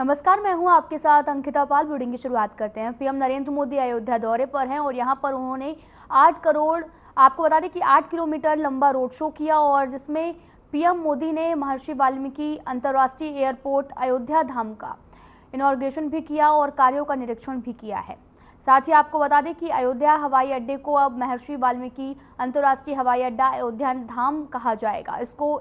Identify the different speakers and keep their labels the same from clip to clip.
Speaker 1: नमस्कार, मैं हूं आपके साथ अंकिता पाल। बुलेटिन की शुरुआत करते हैं। पीएम नरेंद्र मोदी अयोध्या दौरे पर हैं और यहां पर उन्होंने 8 करोड़ आपको बता दें कि 8 किलोमीटर लंबा रोड शो किया और जिसमें पीएम मोदी ने महर्षि वाल्मीकि अंतर्राष्ट्रीय एयरपोर्ट अयोध्या धाम का इनॉग्रेशन भी किया और कार्यों का निरीक्षण भी किया है। साथ ही आपको बता दें कि अयोध्या हवाई अड्डे को अब महर्षि वाल्मीकि अंतर्राष्ट्रीय हवाई अड्डा अयोध्या धाम कहा जाएगा। इसको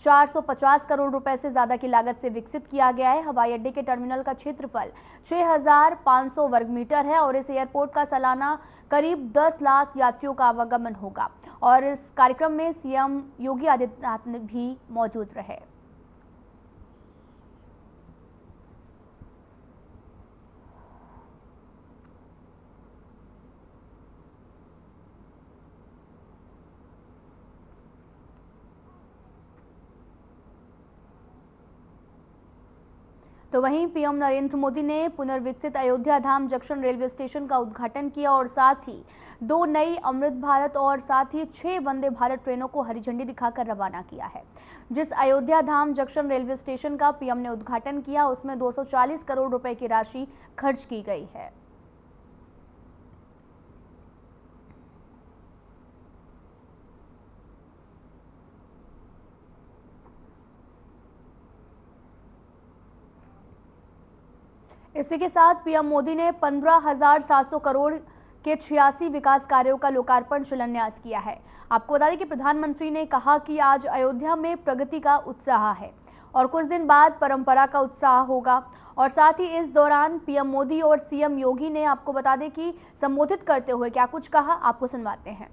Speaker 1: 1450 करोड़ रुपए से ज्यादा की लागत से विकसित किया गया है। हवाई अड्डे के टर्मिनल का क्षेत्रफल 6500 वर्ग मीटर है और इस एयरपोर्ट का सालाना करीब 10 लाख यात्रियों का आवागमन होगा। और इस कार्यक्रम में सीएम योगी आदित्यनाथ भी मौजूद रहे। तो वहीं पीएम नरेंद्र मोदी ने पुनर्विकसित अयोध्या धाम जंक्शन रेलवे स्टेशन का उद्घाटन किया और साथ ही 2 नई अमृत भारत और साथ ही 6 वंदे भारत ट्रेनों को हरी झंडी दिखाकर रवाना किया है। जिस अयोध्या धाम जंक्शन रेलवे स्टेशन का पीएम ने उद्घाटन किया उसमें 240 करोड़ रुपए की राशि खर्च की गई है। इसी के साथ पीएम मोदी ने 15,700 करोड़ के 86 विकास कार्यों का लोकार्पण शिलान्यास किया है। आपको बता दें कि प्रधानमंत्री ने कहा कि आज अयोध्या में प्रगति का उत्साह है और कुछ दिन बाद परंपरा का उत्साह होगा। और साथ ही इस दौरान पीएम मोदी और सीएम योगी ने आपको बता दें कि संबोधित करते हुए क्या कुछ कहा, आपको सुनवाते हैं।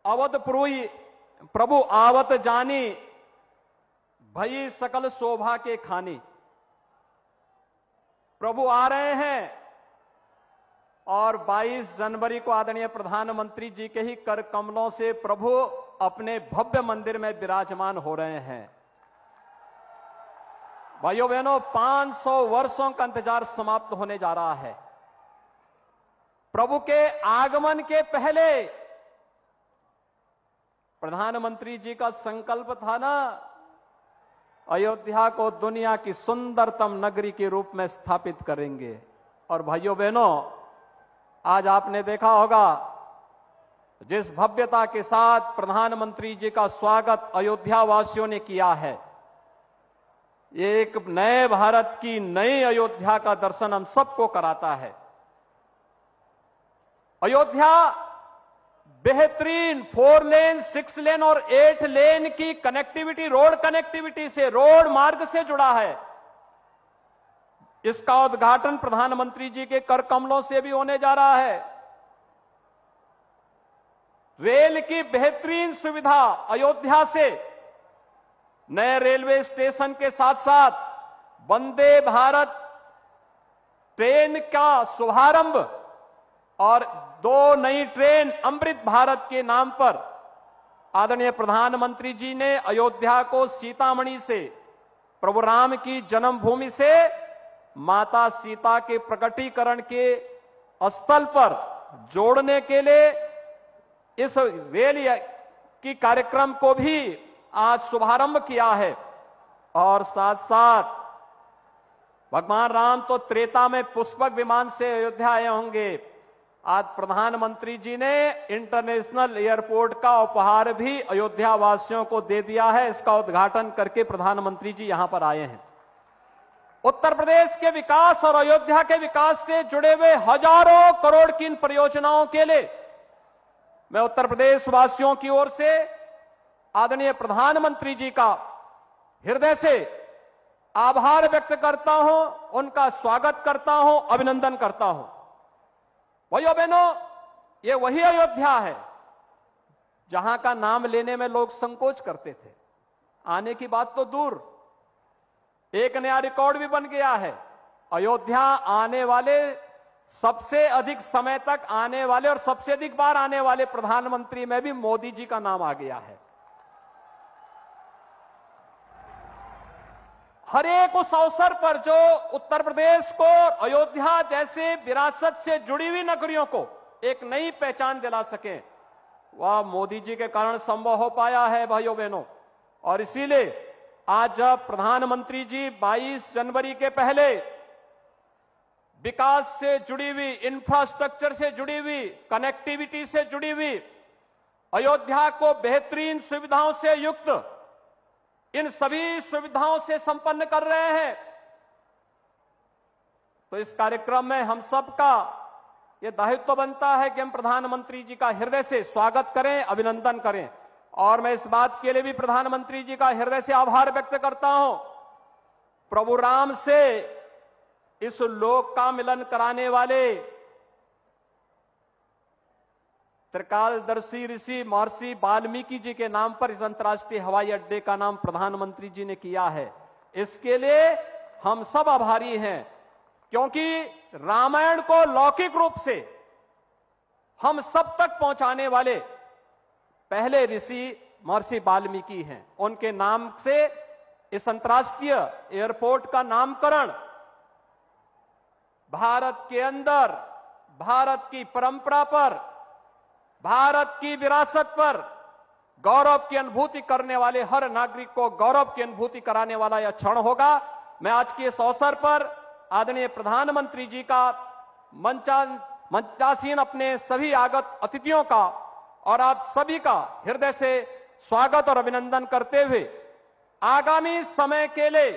Speaker 2: अवधपुरी प्रभु आवत जानी, भई सकल शोभा के खानी। प्रभु आ रहे हैं और 22 जनवरी को आदरणीय प्रधानमंत्री जी के ही कर कमलों से प्रभु अपने भव्य मंदिर में विराजमान हो रहे हैं। भाइयों बहनों, 500 वर्षों का इंतजार समाप्त होने जा रहा है। प्रभु के आगमन के पहले प्रधानमंत्री जी का संकल्प था ना, अयोध्या को दुनिया की सुंदरतम नगरी के रूप में स्थापित करेंगे। और भाइयों बहनों, आज आपने देखा होगा जिस भव्यता के साथ प्रधानमंत्री जी का स्वागत अयोध्या वासियों ने किया है, ये एक नए भारत की नई अयोध्या का दर्शन हम सबको कराता है। अयोध्या बेहतरीन 4 लेन, 6 लेन और 8 लेन की कनेक्टिविटी, रोड कनेक्टिविटी से, रोड मार्ग से जुड़ा है। इसका उद्घाटन प्रधानमंत्री जी के कर कमलों से भी होने जा रहा है। रेल की बेहतरीन सुविधा अयोध्या से नए रेलवे स्टेशन के साथ साथ वंदे भारत ट्रेन का शुभारंभ और 2 नई ट्रेन अमृत भारत के नाम पर आदरणीय प्रधानमंत्री जी ने अयोध्या को सीतामढ़ी से, प्रभु राम की जन्मभूमि से माता सीता के प्रकटीकरण के स्थल पर जोड़ने के लिए इस रेल की कार्यक्रम को भी आज शुभारंभ किया है। और साथ साथ भगवान राम तो त्रेता में पुष्पक विमान से अयोध्या आए होंगे, आज प्रधानमंत्री जी ने इंटरनेशनल एयरपोर्ट का उपहार भी अयोध्या वासियों को दे दिया है। इसका उद्घाटन करके प्रधानमंत्री जी यहां पर आए हैं। उत्तर प्रदेश के विकास और अयोध्या के विकास से जुड़े हुए हजारों करोड़ की इन परियोजनाओं के लिए मैं उत्तर प्रदेश वासियों की ओर से आदरणीय प्रधानमंत्री जी का हृदय से आभार व्यक्त करता हूं, उनका स्वागत करता हूं, अभिनंदन करता हूं। भाइयों बहनों, ये वही अयोध्या है जहां का नाम लेने में लोग संकोच करते थे। आने की बात तो दूर, एक नया रिकॉर्ड भी बन गया है। अयोध्या आने वाले, सबसे अधिक समय तक आने वाले और सबसे अधिक बार आने वाले प्रधानमंत्री में भी मोदी जी का नाम आ गया है। हर एक उस अवसर पर जो उत्तर प्रदेश को अयोध्या जैसे विरासत से जुड़ी हुई नगरियों को एक नई पहचान दिला सके, वह मोदी जी के कारण संभव हो पाया है भाइयों बहनों। और इसीलिए आज जब प्रधानमंत्री जी 22 जनवरी के पहले विकास से जुड़ी हुई, इंफ्रास्ट्रक्चर से जुड़ी हुई, कनेक्टिविटी से जुड़ी हुई, अयोध्या को बेहतरीन सुविधाओं से युक्त, इन सभी सुविधाओं से संपन्न कर रहे हैं, तो इस कार्यक्रम में हम सबका यह दायित्व बनता है कि हम प्रधानमंत्री जी का हृदय से स्वागत करें, अभिनंदन करें। और मैं इस बात के लिए भी प्रधानमंत्री जी का हृदय से आभार व्यक्त करता हूं, प्रभु राम से इस लोक का मिलन कराने वाले त्रिकालदर्शी ऋषि महर्षि वाल्मीकि जी के नाम पर इस अंतर्राष्ट्रीय हवाई अड्डे का नाम प्रधानमंत्री जी ने किया है। इसके लिए हम सब आभारी हैं, क्योंकि रामायण को लौकिक रूप से हम सब तक पहुंचाने वाले पहले ऋषि महर्षि वाल्मीकि हैं। उनके नाम से इस अंतर्राष्ट्रीय एयरपोर्ट का नामकरण भारत के अंदर, भारत की परंपरा पर, भारत की विरासत पर गौरव की अनुभूति करने वाले हर नागरिक को गौरव की अनुभूति कराने वाला यह क्षण होगा। मैं आज के इस अवसर पर आदरणीय प्रधानमंत्री जी का मंचासीन अपने सभी आगत अतिथियों का और आप सभी का हृदय से स्वागत और अभिनंदन करते हुए आगामी समय के लिए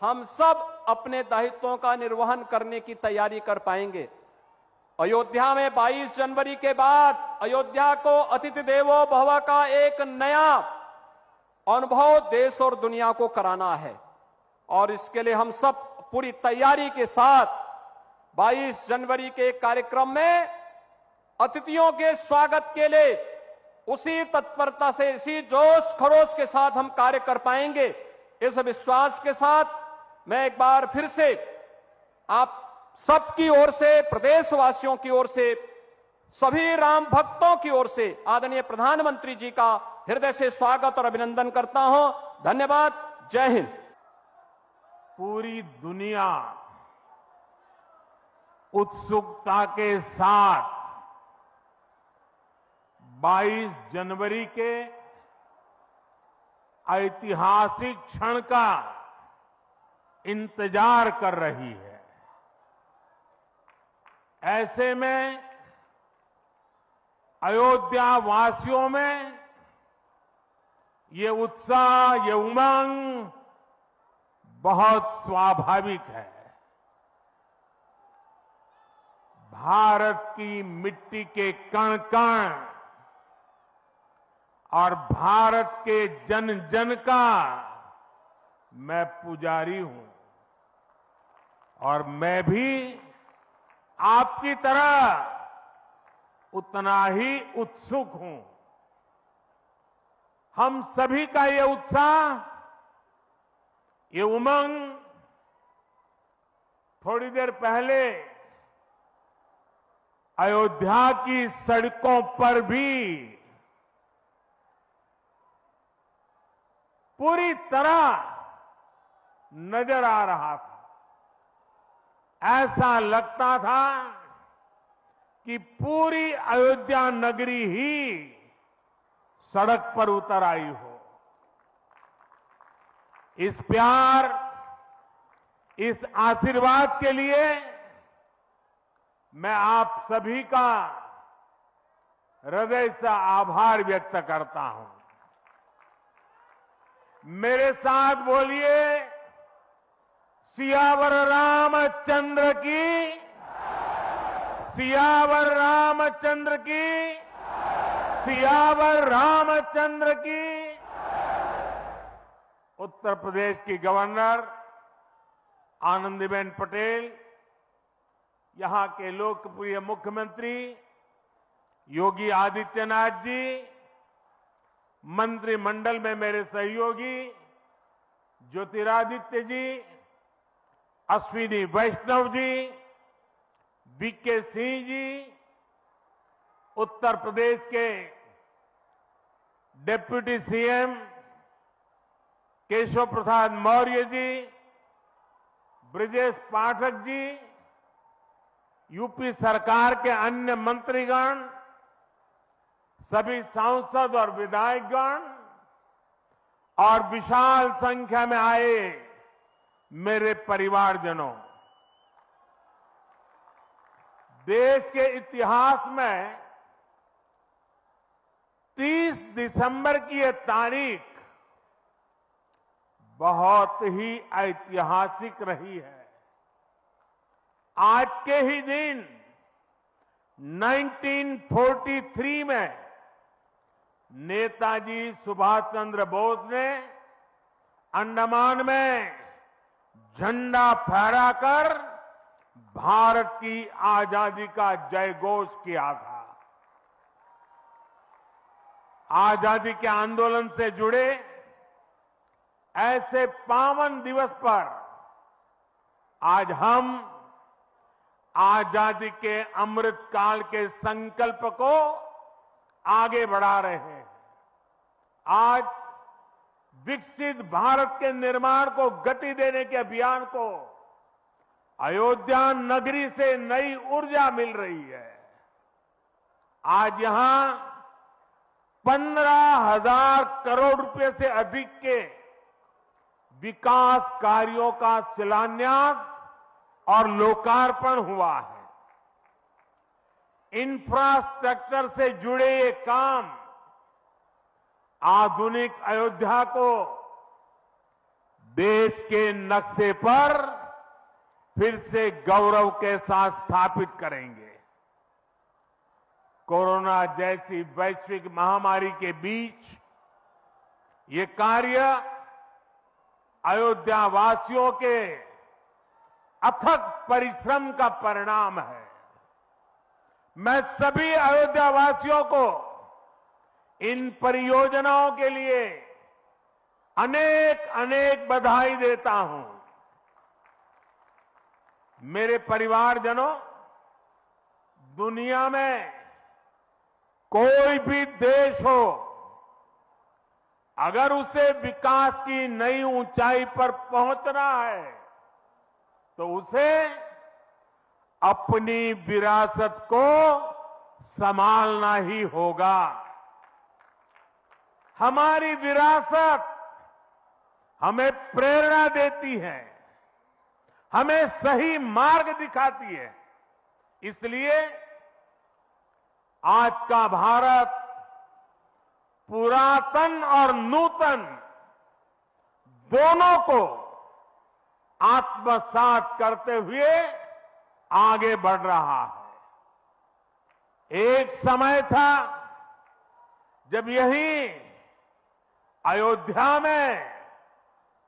Speaker 2: हम सब अपने दायित्वों का निर्वहन करने की तैयारी कर पाएंगे। अयोध्या में 22 जनवरी के बाद अयोध्या को अतिथि देवो भव का एक नया अनुभव देश और दुनिया को कराना है, और इसके लिए हम सब पूरी तैयारी के साथ 22 जनवरी के कार्यक्रम में अतिथियों के स्वागत के लिए उसी तत्परता से, इसी जोश खरोश के साथ हम कार्य कर पाएंगे। इस विश्वास के साथ मैं एक बार फिर से आप सबकी ओर से, प्रदेशवासियों की ओर से, सभी राम भक्तों की ओर से आदरणीय प्रधानमंत्री जी का हृदय से स्वागत और अभिनंदन करता हूं। धन्यवाद। जय हिंद।
Speaker 3: पूरी दुनिया उत्सुकता के साथ 22 जनवरी के ऐतिहासिक क्षण का इंतजार कर रही है। ऐसे में अयोध्या वासियों में ये उत्साह, ये उमंग बहुत स्वाभाविक है। भारत की मिट्टी के कण कण और भारत के जन जन का मैं पुजारी हूं, और मैं भी आपकी तरह उतना ही उत्सुक हूं। हम सभी का ये उत्साह, ये उमंग थोड़ी देर पहले अयोध्या की सड़कों पर भी पूरी तरह नजर आ रहा था। ऐसा लगता था कि पूरी अयोध्या नगरी ही सड़क पर उतर आई हो। इस प्यार, इस आशीर्वाद के लिए मैं आप सभी का हृदय से आभार व्यक्त करता हूं। मेरे साथ बोलिए, सियावर रामचंद्र की, सियावर रामचंद्र की, सियावर रामचंद्र की। उत्तर प्रदेश की गवर्नर आनंदीबेन पटेल, यहां के लोकप्रिय मुख्यमंत्री योगी आदित्यनाथ जी, मंत्रिमंडल में मेरे सहयोगी ज्योतिरादित्य जी, अश्विनी वैष्णव जी, बीके सिंह जी, उत्तर प्रदेश के deputy CM Keshav Prasad Maurya ji, Brajesh Pathak ji, UP सरकार के अन्य मंत्रीगण, सभी सांसद और विधायकगण और विशाल संख्या में आए मेरे परिवारजनों, देश के इतिहास में 30 दिसंबर की यह तारीख बहुत ही ऐतिहासिक रही है। आज के ही दिन 1943 में नेताजी सुभाष चंद्र बोस ने अंडमान में झंडा फहराकर भारत की आजादी का जयघोष किया था। आजादी के आंदोलन से जुड़े ऐसे पावन दिवस पर आज हम आजादी के अमृत काल के संकल्प को आगे बढ़ा रहे हैं। आज विकसित भारत के निर्माण को गति देने के अभियान को अयोध्या नगरी से नई ऊर्जा मिल रही है। आज यहां 15,000 करोड़ रुपए से अधिक के विकास कार्यों का शिलान्यास और लोकार्पण हुआ है। इंफ्रास्ट्रक्चर से जुड़े ये काम आधुनिक अयोध्या को देश के नक्शे पर फिर से गौरव के साथ स्थापित करेंगे। कोरोना जैसी वैश्विक महामारी के बीच ये कार्य अयोध्या वासियों के अथक परिश्रम का परिणाम है। मैं सभी अयोध्या वासियों को इन परियोजनाओं के लिए अनेक अनेक बधाई देता हूं। मेरे परिवारजनों, दुनिया में कोई भी देश हो, अगर उसे विकास की नई ऊंचाई पर पहुंचना है तो उसे अपनी विरासत को संभालना ही होगा। हमारी विरासत हमें प्रेरणा देती है, हमें सही मार्ग दिखाती है। इसलिए आज का भारत पुरातन और नूतन दोनों को आत्मसात करते हुए आगे बढ़ रहा है। एक समय था जब यही अयोध्या में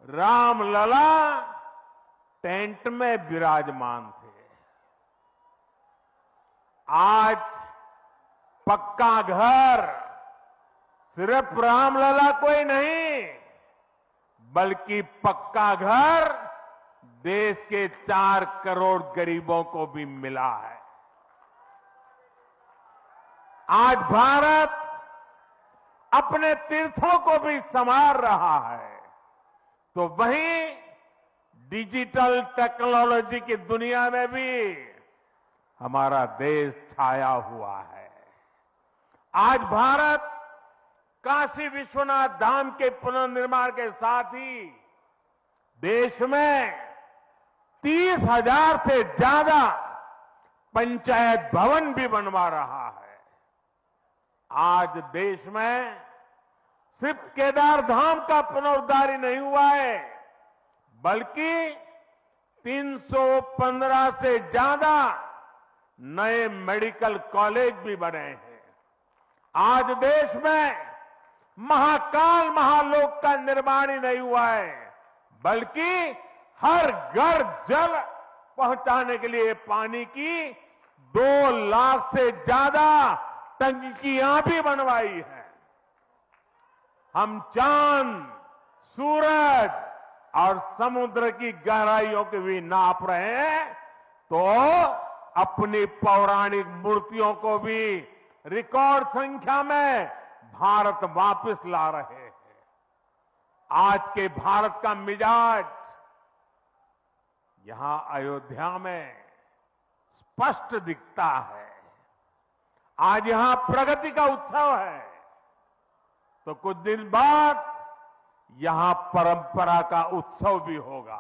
Speaker 3: रामलला टेंट में विराजमान थे। आज पक्का घर सिर्फ रामलला को ही नहीं, बल्कि पक्का घर देश के 4 करोड़ गरीबों को भी मिला है। आज भारत अपने तीर्थों को भी संवार रहा है, तो वहीं डिजिटल टेक्नोलॉजी की दुनिया में भी हमारा देश छाया हुआ है। आज भारत काशी विश्वनाथ धाम के पुनर्निर्माण के साथ ही देश में 30,000 से ज्यादा पंचायत भवन भी बनवा रहा है। आज देश में सिर्फ केदार धाम का पुनरुद्धार ही नहीं हुआ है, बल्कि 315 से ज्यादा नए मेडिकल कॉलेज भी बने हैं। आज देश में महाकाल महालोक का निर्माण ही नहीं हुआ है, बल्कि हर घर जल पहुंचाने के लिए पानी की 2 लाख से ज्यादा टंकियां भी बनवाई है। हम चांद, सूरज और समुद्र की गहराइयों की भी नाप रहे हैं, तो अपनी पौराणिक मूर्तियों को भी रिकॉर्ड संख्या में भारत वापस ला रहे हैं। आज के भारत का मिजाज यहां अयोध्या में स्पष्ट दिखता है। आज यहां प्रगति का उत्सव है, तो कुछ दिन बाद यहां परंपरा का उत्सव भी होगा।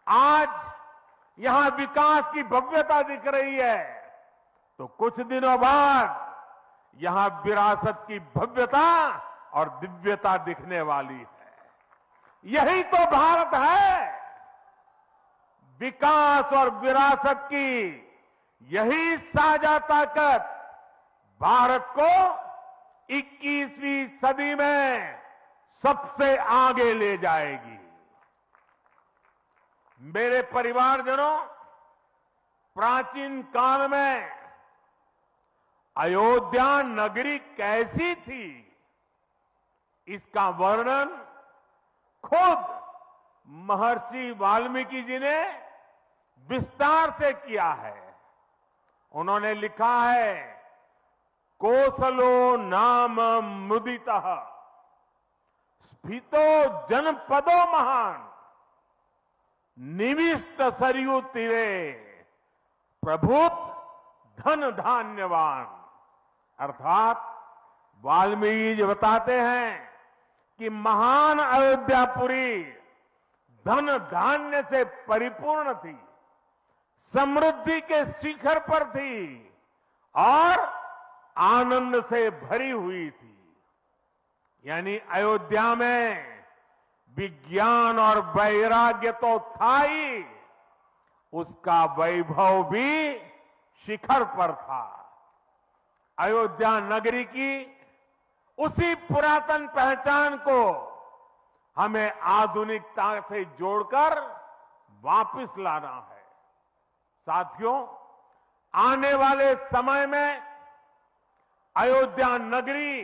Speaker 3: आज यहां विकास की भव्यता दिख रही है, तो कुछ दिनों बाद यहां विरासत की भव्यता और दिव्यता दिखने वाली है। यही तो भारत है। विकास और विरासत की यही साझा ताकत भारत को 21वीं सदी में सबसे आगे ले जाएगी। मेरे परिवारजनों, प्राचीन काल में अयोध्या नगरी कैसी थी, इसका वर्णन खुद महर्षि वाल्मीकि जी ने विस्तार से किया है। उन्होंने लिखा है, कोसलो नाम मुदितः स्फीतो जनपदो महान निविष्ट सरयू तीरे प्रभुत धन धान्यवान। अर्थात वाल्मीकि जी बताते हैं कि महान अयोध्यापुरी धन धान्य से परिपूर्ण थी, समृद्धि के शिखर पर थी और आनंद से भरी हुई थी। यानी अयोध्या में विज्ञान और वैराग्य तो था ही, उसका वैभव भी शिखर पर था। अयोध्या नगरी की उसी पुरातन पहचान को हमें आधुनिकता से जोड़कर वापस लाना है। साथियों, आने वाले समय में अयोध्या नगरी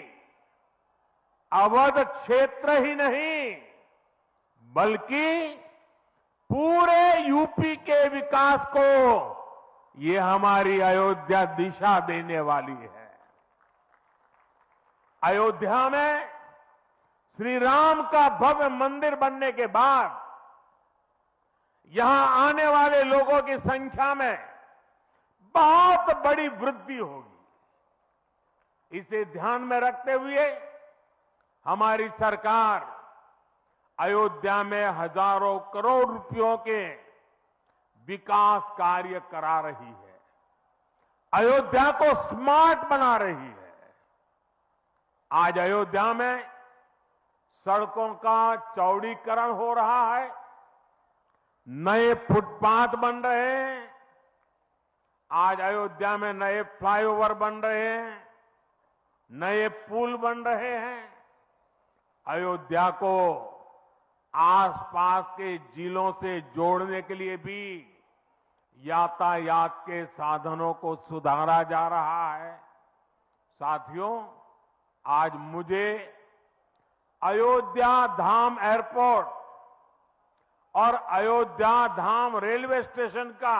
Speaker 3: अवध क्षेत्र ही नहीं, बल्कि पूरे यूपी के विकास को ये हमारी अयोध्या दिशा देने वाली है। अयोध्या में श्री राम का भव्य मंदिर बनने के बाद यहां आने वाले लोगों की संख्या में बहुत बड़ी वृद्धि होगी। इसे ध्यान में रखते हुए हमारी सरकार अयोध्या में हजारों करोड़ रुपयों के विकास कार्य करा रही है। अयोध्या को स्मार्ट बना रही है। आज अयोध्या में सड़कों का चौड़ीकरण हो रहा है, नए फुटपाथ बन रहे हैं, आज अयोध्या में नए फ्लाईओवर बन रहे हैं, नए पुल बन रहे हैं। अयोध्या को आसपास के जिलों से जोड़ने के लिए भी यातायात के साधनों को सुधारा जा रहा है। साथियों, आज मुझे अयोध्या धाम एयरपोर्ट और अयोध्या धाम रेलवे स्टेशन का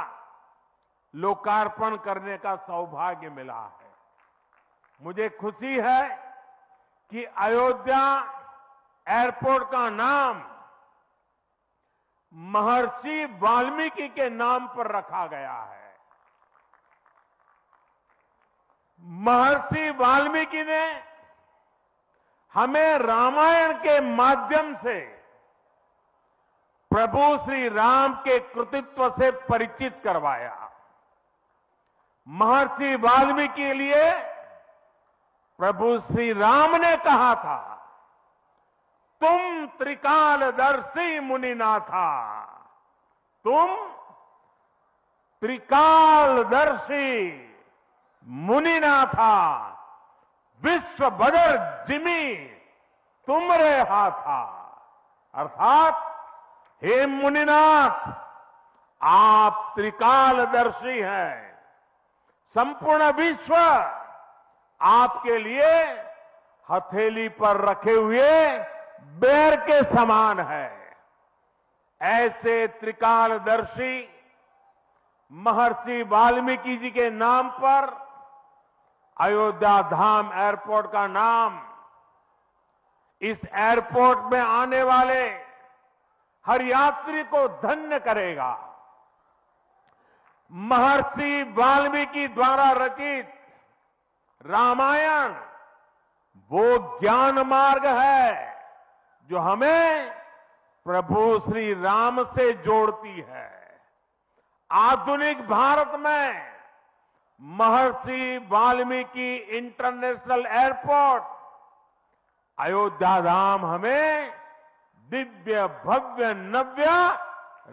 Speaker 3: लोकार्पण करने का सौभाग्य मिला है। मुझे खुशी है कि अयोध्या एयरपोर्ट का नाम महर्षि वाल्मीकि के नाम पर रखा गया है। महर्षि वाल्मीकि ने हमें रामायण के माध्यम से प्रभु श्री राम के कृतित्व से परिचित करवाया। महर्षि वाल्मीकि के लिए प्रभु श्री राम ने कहा था, तुम त्रिकालदर्शी मुनिनाथा, तुम त्रिकालदर्शी मुनिनाथा, विश्व बदर जिमी तुमरे हाथा। अर्थात हे मुनिनाथ, आप त्रिकालदर्शी हैं, संपूर्ण विश्व आपके लिए हथेली पर रखे हुए बेर के समान है। ऐसे त्रिकालदर्शी महर्षि वाल्मीकि जी के नाम पर अयोध्या धाम एयरपोर्ट का नाम इस एयरपोर्ट में आने वाले हर यात्री को धन्य करेगा। महर्षि वाल्मीकि द्वारा रचित रामायण वो ज्ञान मार्ग है जो हमें प्रभु श्री राम से जोड़ती है। आधुनिक भारत में महर्षि वाल्मीकि इंटरनेशनल एयरपोर्ट अयोध्या धाम हमें दिव्य भव्य नव्य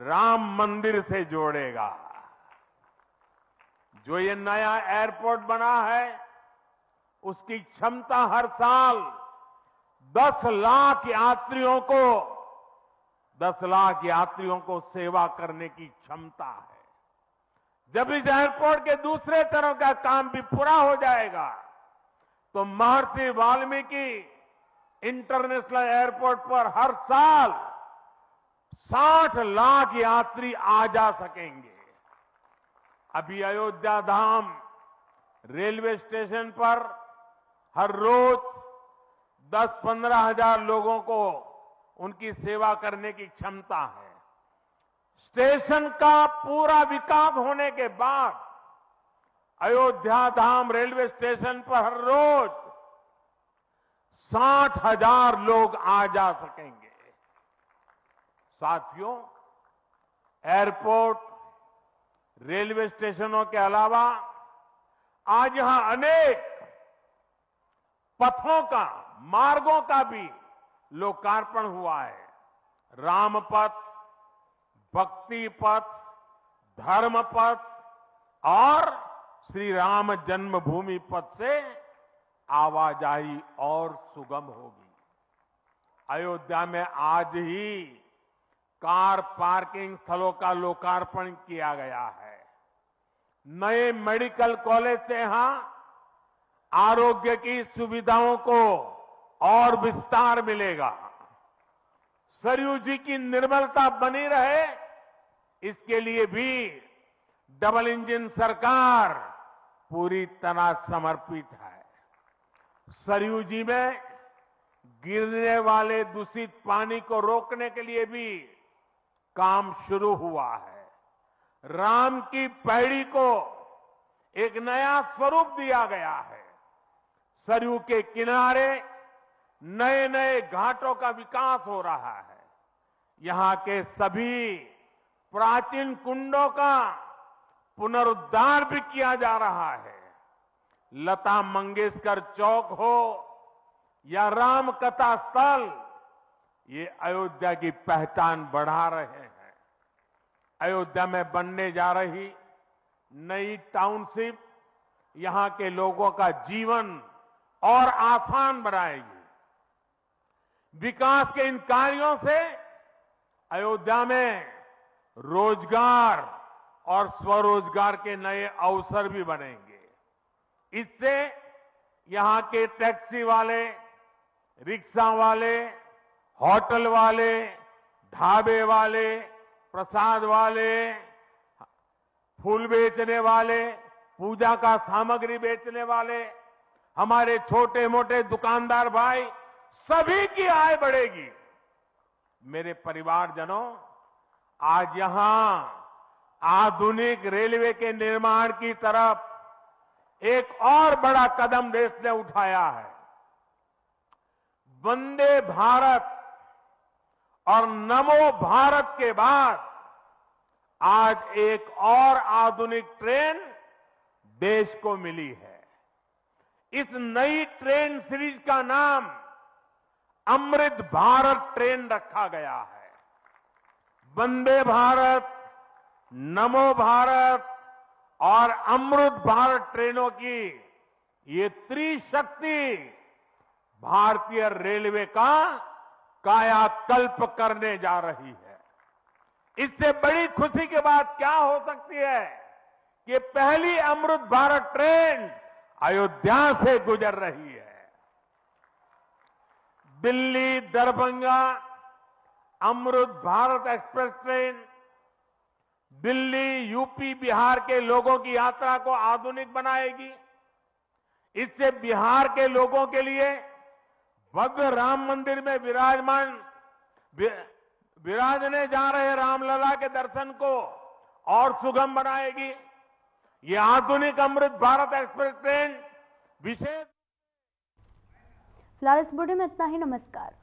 Speaker 3: राम मंदिर से जोड़ेगा। जो ये नया एयरपोर्ट बना है उसकी क्षमता हर साल 10 लाख यात्रियों को सेवा करने की क्षमता है। जब इस एयरपोर्ट के दूसरे चरण का काम भी पूरा हो जाएगा तो महर्षि वाल्मीकि इंटरनेशनल एयरपोर्ट पर हर साल 60 लाख यात्री आ जा सकेंगे। अभी अयोध्या धाम रेलवे स्टेशन पर हर रोज 10-15 हजार लोगों को उनकी सेवा करने की क्षमता है। स्टेशन का पूरा विकास होने के बाद अयोध्या धाम रेलवे स्टेशन पर हर रोज 60,000 लोग आ जा सकेंगे। साथियों, एयरपोर्ट, रेलवे स्टेशनों के अलावा आज यहां अनेक पथों का, मार्गों का भी लोकार्पण हुआ है। राम पथ, भक्ति पथ, धर्म पथ और श्री राम जन्मभूमि पथ से आवाजाही और सुगम होगी। अयोध्या में आज ही कार पार्किंग स्थलों का लोकार्पण किया गया है। नए मेडिकल कॉलेज से यहां आरोग्य की सुविधाओं को और विस्तार मिलेगा। सरयू जी की निर्मलता बनी रहे, इसके लिए भी डबल इंजन सरकार पूरी तरह समर्पित है। सरयू जी में गिरने वाले दूषित पानी को रोकने के लिए भी काम शुरू हुआ है। राम की पैड़ी को एक नया स्वरूप दिया गया है। सरयू के किनारे नए नए घाटों का विकास हो रहा है। यहां के सभी प्राचीन कुंडों का पुनरुद्धार भी किया जा रहा है। लता मंगेशकर चौक हो या राम कथा स्थल, ये अयोध्या की पहचान बढ़ा रहे हैं। अयोध्या में बनने जा रही नई टाउनशिप यहां के लोगों का जीवन और आसान बनाएगी। विकास के इन कार्यों से अयोध्या में रोजगार और स्वरोजगार के नए अवसर भी बनेंगे। इससे यहां के टैक्सी वाले, रिक्शा वाले, होटल वाले, ढाबे वाले, प्रसाद वाले, फूल बेचने वाले, पूजा का सामग्री बेचने वाले, हमारे छोटे मोटे दुकानदार भाई, सभी की आय बढ़ेगी। मेरे परिवारजनों, आज यहां आधुनिक रेलवे के निर्माण की तरफ एक और बड़ा कदम देश ने उठाया है। वंदे भारत और नमो भारत के बाद आज एक और आधुनिक ट्रेन देश को मिली है। इस नई ट्रेन सीरीज का नाम अमृत भारत ट्रेन रखा गया है। वंदे भारत, नमो भारत और अमृत भारत ट्रेनों की ये त्रिशक्ति भारतीय रेलवे का कायाकल्प करने जा रही है। इससे बड़ी खुशी की बात क्या हो सकती है कि पहली अमृत भारत ट्रेन अयोध्या से गुजर रही है। Delhi Darbhanga Amrit Bharat express train Delhi, UP, Bihar के लोगों की यात्रा को आधुनिक बनाएगी। इससे बिहार के लोगों के लिए भव्य राम मंदिर में विराजने जा रहे रामलला के दर्शन को और सुगम बनाएगी। ये आधुनिक अमृत भारत एक्सप्रेस ट्रेन विशेष
Speaker 1: फिलहाल इस बुलेटिन में इतना ही। नमस्कार।